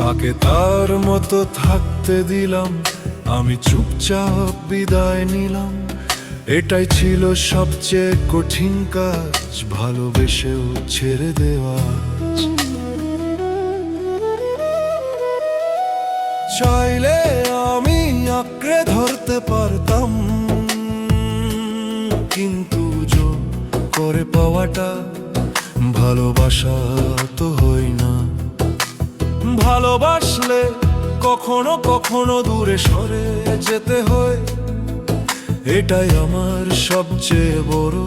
তাকে তার মতো থাকতে দিলাম, আমি চুপচাপ বিদায় নিলাম। এটাই ছিল সবচেয়ে কঠিন কাজ, ভালোবেসেও ছেড়ে দেওয়া। চাইলে আমি আঁকড়ে ধরতে পারতাম, কিন্তু জোর করে পাওয়াটা ভালোবাসা তো হয় না। ভালোবাসলে কখনো কখনো দূরে সরে যেতে হয়, এটাই আমার সবচেয়ে বড়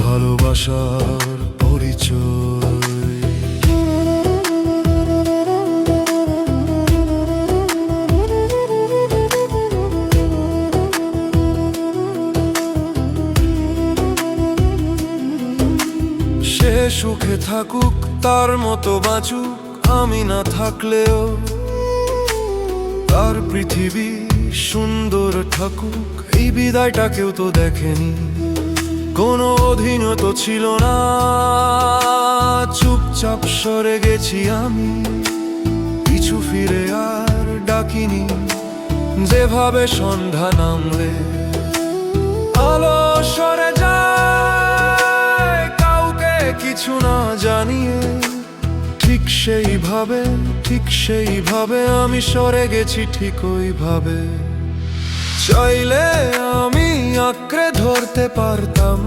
ভালোবাসার পরিচয়। সে সুখে থাকুক, তার মতো বাঁচুক, আমি না থাকলেও তার পৃথিবী সুন্দর থাকুক। এই বিদায়টা কেউ তো দেখেনি, কোনো অধীনও তো ছিল না। চুপচাপ সরে গেছি আমি, পিছু ফিরে আর ডাকিনি। যেভাবে সন্ধ্যা নামলে আলো সরে যায়, কাউকে কিছু না জানিয়ে, ঠিক সেইভাবে আমি সরে গেছি, ঠিক ওইভাবে। চাইলে আমি আঁকড়ে ধরতে পারতাম,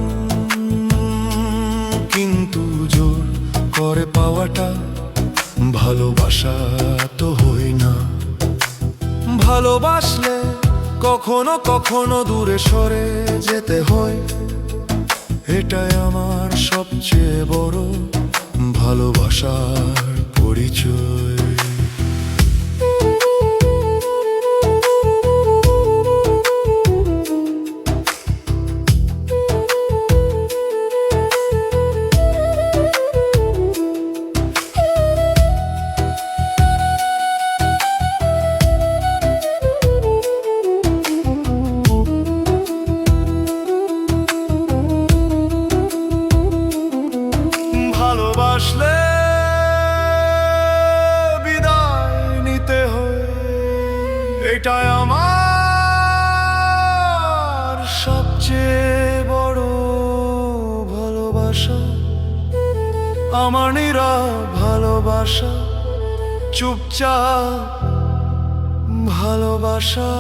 কিন্তু জোর করে পাওয়াটা ভালোবাসা তো হয় না। ভালোবাসলে কখনো কখনো দূরে সরে যেতে হয়, এটাই আমার সবচেয়ে বড় ভালোবাসার পরিচয়। ভালোবাসলে বিদায় নিতে হয়, এটাই আমার সবচেয়ে বড় ভালোবাসা। আমার নীরব ভালোবাসা, চুপচাপ ভালোবাসা।